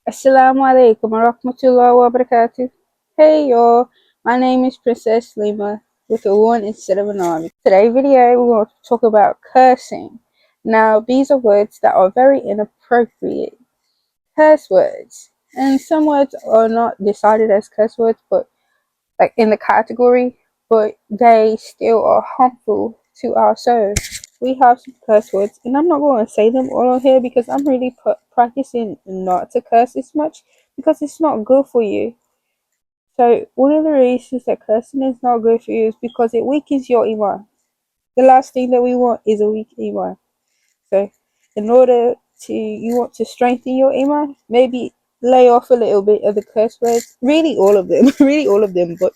Assalamu alaikum wa rahmatullahi wa barakatuh. Hey y'all, my name is Princess Lima with a one instead of an army. Today's video we're going to talk about cursing. Now these are words that are very inappropriate. Curse words. And some words are not decided as curse words but like in the category, but they still are harmful to our soul. We have some curse words, and I'm not going to say them all on here because I'm really practicing not to curse as much because it's not good for you. So one of the reasons that cursing is not good for you is because it weakens your iman. The last thing that we want is a weak iman. So in order to you want to strengthen your iman, maybe lay off a little bit of the curse words. Really all of them. Really all of them. But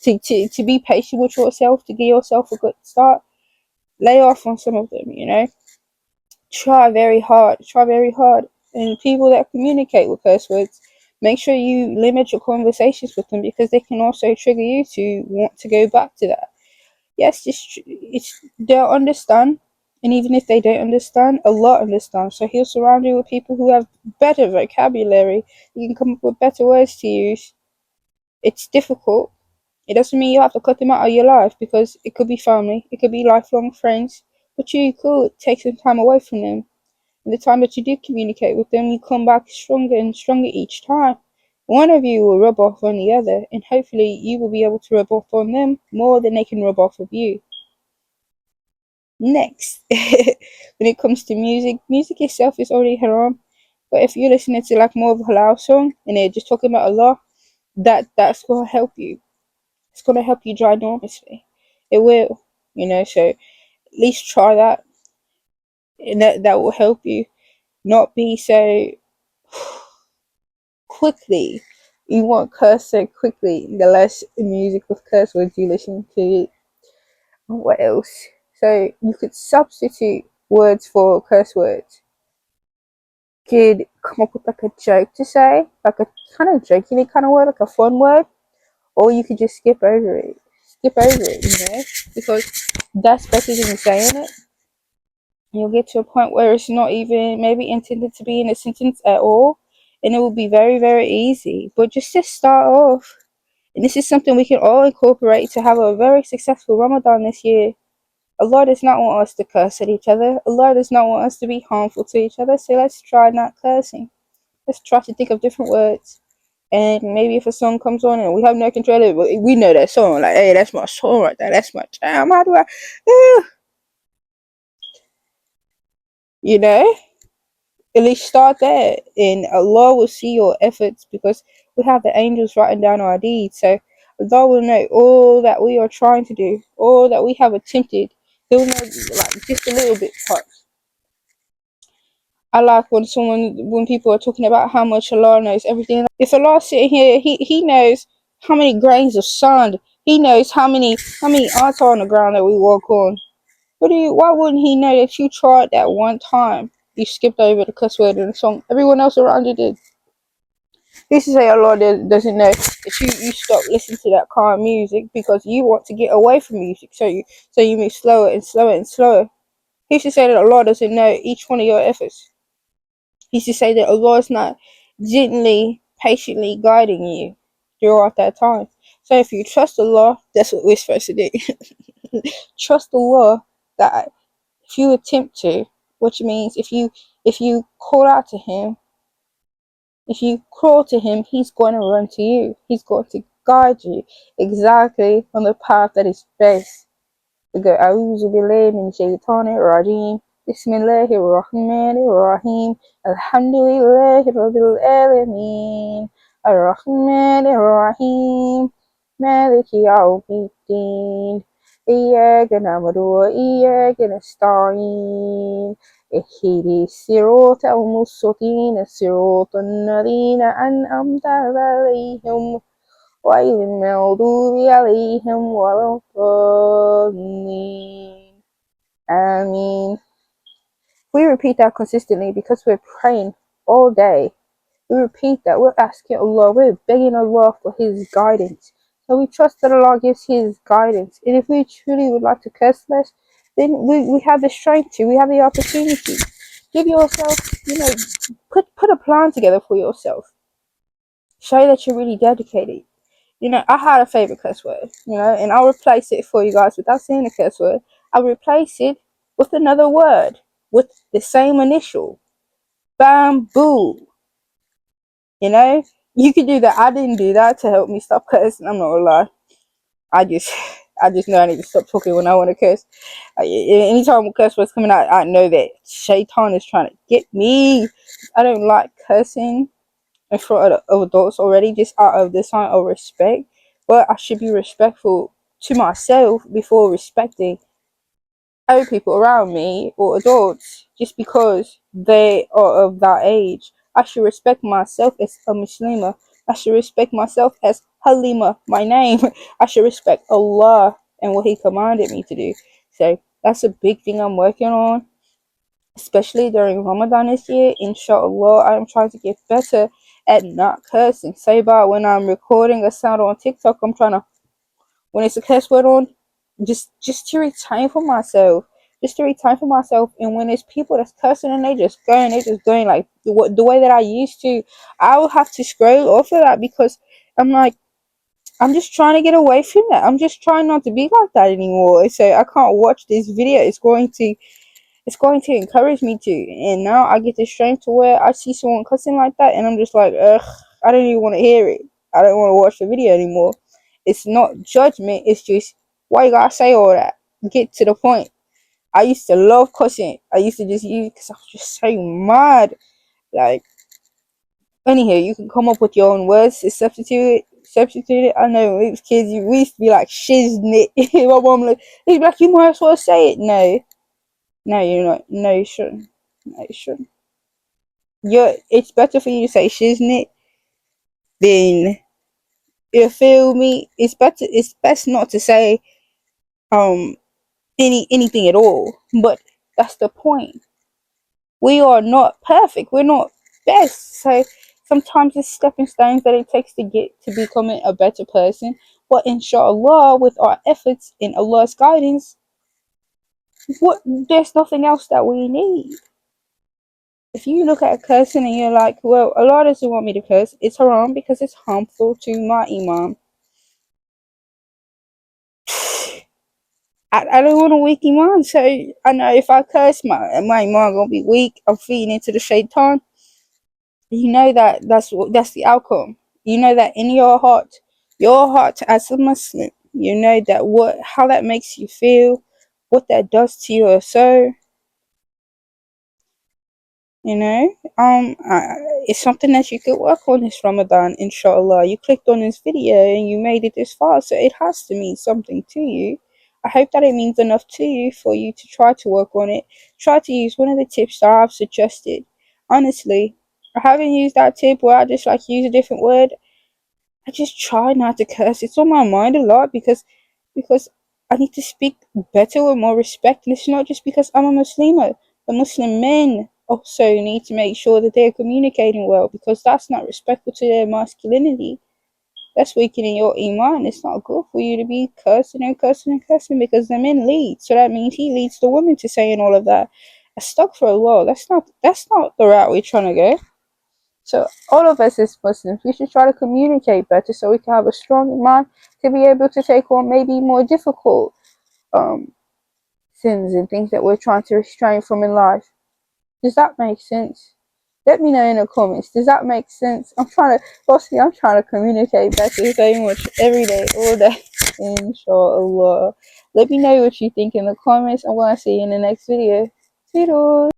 to be patient with yourself, to give yourself a good start, lay off on some of them. Try very hard. Try very hard. And people that communicate with curse words, make sure you limit your conversations with them because they can also trigger you to want to go back to that. Yes, they'll understand, and even if they don't understand, Allah understands. So He'll surround you with people who have better vocabulary. You can come up with better words to use. It's difficult. It doesn't mean you have to cut them out of your life because it could be family, it could be lifelong friends, but you could take some time away from them. And the time that you do communicate with them, you come back stronger and stronger each time. One of you will rub off on the other, and hopefully you will be able to rub off on them more than they can rub off of you. Next, when it comes to music, music itself is already haram. But if you're listening to like more of a halal song and they're just talking about Allah, that's gonna help you. It's gonna help you ginormously. It will. So at least try that, and that will help you not be so quickly. You won't curse so quickly. The less music with curse words you listen to. What else? So you could substitute words for curse words. Could come up with like a joke to say, like a kind of jokingly kind of word, like a fun word, or you could just skip over it. Skip over it, because that's better than saying it. You'll get to a point where it's not even maybe intended to be in a sentence at all, and it will be very, very easy. But just to start off, and this is something we can all incorporate to have a very successful Ramadan this year. Allah does not want us to curse at each other. Allah does not want us to be harmful to each other. So let's try not cursing. Let's try to think of different words. And maybe if a song comes on and we have no control of it, we know that song. Like, hey, that's my song right there. That's my jam. How do I? You know? At least start there. And Allah will see your efforts because we have the angels writing down our deeds. So Allah will know all that we are trying to do, all that we have attempted. He'll know like just a little bit part. I like when people are talking about how much Allah knows everything. If Allah's sitting here, He knows how many grains of sand. He knows how many ants are on the ground that we walk on. Why wouldn't He know that you tried that one time? You skipped over the cuss word in the song. Everyone else around you did. This is say Allah doesn't know that you stop listening to that calm music because you want to get away from music. So you move slower and slower and slower. He should say that Allah doesn't know each one of your efforts. He should say that Allah is not gently, patiently guiding you throughout that time. So if you trust Allah, that's what we're supposed to do. Trust Allah that if you attempt to, which means if you call out to Him, if you crawl to Him, He's going to run to you. He's going to guide you exactly on the path that is best. We go, أعوذ بالله من الشيطان الرجيم بسم الله الرحمن الرحيم الحمد لله رب العالمين الرحمن الرحيم مالك يوم الدين إياك نعبد وإياك نستعين اهدنا الصراط المستقيم صراط الذين أنعمت عليهم غير المغضوب عليهم ولا الضالين. Ameen. We repeat that consistently because we're praying all day. We repeat that. We're asking Allah. We're begging Allah for His guidance. So we trust that Allah gives His guidance. And if we truly would like to curse less, then we have the strength to. We have the opportunity. Give yourself, put a plan together for yourself. Show that you're really dedicated. I had a favorite curse word, and I'll replace it for you guys without saying the curse word. I'll replace it with another word with the same initial. Bamboo. You know? You could do that. I didn't do that to help me stop cursing. I'm not gonna lie. I just, I just know I need to stop talking when I want to curse. Anytime a curse word's coming out, I know that Shaitan is trying to get me. I don't like cursing in front of adults already, just out of the sign of respect. But I should be respectful to myself before respecting other people around me or adults just because they are of that age. I should respect myself as a Muslima. I should respect myself as Halima, my name. I should respect Allah and what He commanded me to do. So that's a big thing I'm working on, especially during Ramadan this year. Inshallah, I'm trying to get better at not cursing. Say about when I'm recording a sound on TikTok, I'm trying to, when it's a curse word on, just to retain for myself. Just to retain for myself. And when there's people that's cursing and they just going like the way that I used to, I will have to scroll off of that because I'm like, I'm just trying to get away from that. I'm just trying not to be like that anymore. So I can't watch this video. It's going to encourage me to. And now I get the strength to where I see someone cussing like that and I'm just like, ugh, I don't even want to hear it. I don't want to watch the video anymore. It's not judgment, it's just, why you gotta say all that? Get to the point. I used to love cussing. I used to just use because I was just so mad. Like, anyhow, you can come up with your own words to substitute it. I know when we was kids, we used to be like shiznit. My mom like, he'd be like, you might as well say it. No, you're not. No, you shouldn't. No, you shouldn't. It's better for you to say shiznit than, you feel me? It's best not to say um anything at all. But that's the point. We are not perfect. We're not best. So sometimes it's stepping stones that it takes to get to becoming a better person. But inshallah, with our efforts in Allah's guidance, there's nothing else that we need. If you look at cursing and you're like, well, Allah doesn't want me to curse, it's haram because it's harmful to my iman. I don't want a weak iman, so I know if I curse, my iman gonna be weak. I'm feeding into the shaitan. You know that's the outcome. You know that in your heart as a Muslim, you know that how that makes you feel, what that does to your soul. It's something that you could work on this Ramadan, inshallah. You clicked on this video and you made it this far, so it has to mean something to you. I hope that it means enough to you for you to try to work on it. Try to use one of the tips that I've suggested. Honestly, I haven't used that tip where I just like use a different word. I just try not to curse. It's on my mind a lot because I need to speak better with more respect. And it's not just because I'm a Muslimah. The Muslim men also need to make sure that they're communicating well because that's not respectful to their masculinity. That's weakening your iman. It's not good for you to be cursing and cursing and cursing because the men lead. So that means he leads the women to saying all of that. Astaghfirullah. That's not the route we're trying to go. So all of us as Muslims, we should try to communicate better so we can have a strong mind to be able to take on maybe more difficult sins and things that we're trying to restrain from in life. Does that make sense? Let me know in the comments. Does that make sense? I'm trying to communicate better so much every day, all day. Inshallah. Let me know what you think in the comments. I'm going to see you in the next video. Toodles.